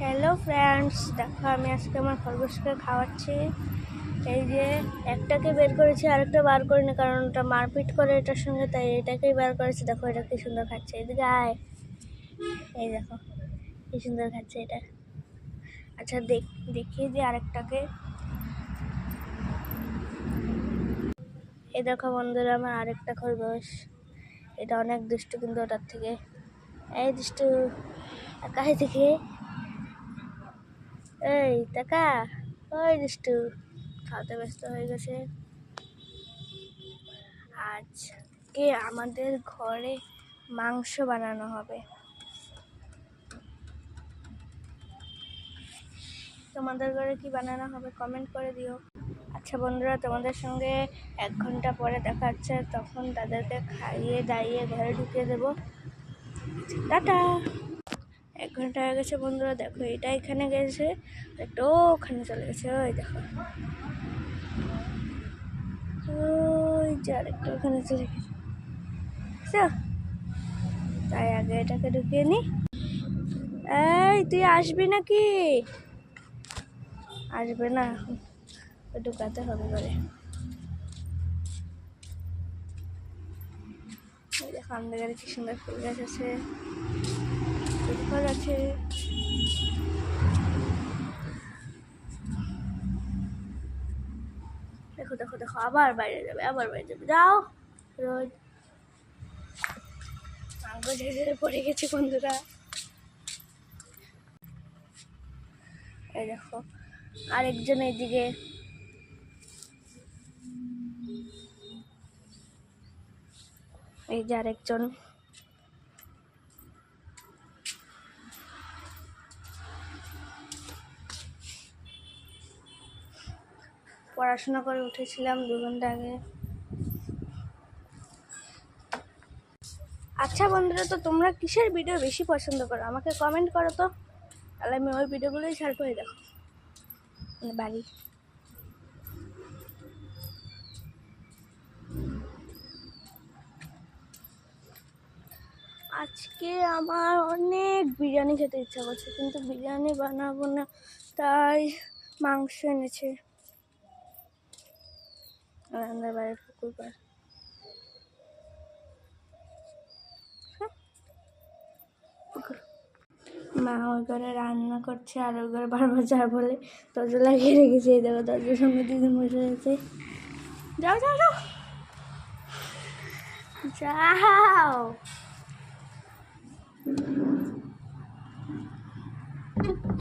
Hello friends, দেখো আমি আজকে আমার খরগোশকে খাওয়াচ্ছি। এই যে একটাকে বের করেছি, আরেকটা বার করিনি কারণ ওটা মারপিট করে এটার সঙ্গে, তাই এটাকেই বার করেছি। দেখো এটা কি সুন্দর খাচ্ছে, এদিকে আয়। এই দেখো কি সুন্দর খাচ্ছে এটা। আচ্ছা দেখিয়ে দিই আরেকটাকে। এই দেখো বন্ধুরা, আমার আরেকটা খরগোশ। এটা অনেক দুষ্টু কিন্তু ওটার থেকে। এই দুষ্টু, কাছে থেকে এই টাকা, ওই দুষ্টু খাওয়াতে ব্যস্ত হয়ে গেছে। আজকে আমাদের ঘরে মাংস বানানো হবে। তোমাদের ঘরে কি বানানো হবে কমেন্ট করে দিও। আচ্ছা বন্ধুরা, তোমাদের সঙ্গে 1 ঘন্টা পরে দেখা হচ্ছে, তখন তাদেরকে খাইয়ে দাইয়ে ঘরে ঢুকিয়ে দেবো। টাটা। 1 ঘন্টা হয়ে গেছে বন্ধুরা, দেখো এটা এখানে গেছে, একটা ওখানে চলে গেছে। ওই দেখো, ওই যে আরেকটা ওখানে চলে গেছে। তাই আগে এটাকে ঢুকিয়ে নি। এই তুই আসবি নাকি? আসবে না, ঢুকাতে হবে করে। দেখো আমাদের গাড়ি কি সুন্দর ফুল গাছ আছে, ফুল আছে। দেখো দেখো দেখো, আবার বাইরে যাবে, আবার বাইরে যাবে। যাও রোজ আঙ্গ ঝেড়ে পড়ে গেছে বন্ধুরা। এই দেখো আরেকজন এইদিকে। এই যে আরেকজন। পড়াশোনা করে উঠেছিলাম 2 ঘন্টা আগে। আচ্ছা বন্ধুরা, তো তোমরা কিসের ভিডিও বেশি পছন্দ করো আমাকে কমেন্ট করো তো, তাহলে আমি ওই ভিডিওগুলোই ছাড়বো। দেখো মানে বাড়ি। আজকে আমার অনেক বিরিয়ানি খেতে ইচ্ছা করছে, কিন্তু বিরিয়ানি বানাবো না, তাই মাংস এনেছে আমাদের বাড়ির পুকুর পাড়। মা ওই ঘরে রান্না করছে, আর ওই ঘরে বারবার যা বলে দরজা লাগিয়ে রেখেছে। এই দেখো দরজার সামনে 2 জন বসে আছে। যাও যাও যাও যাও।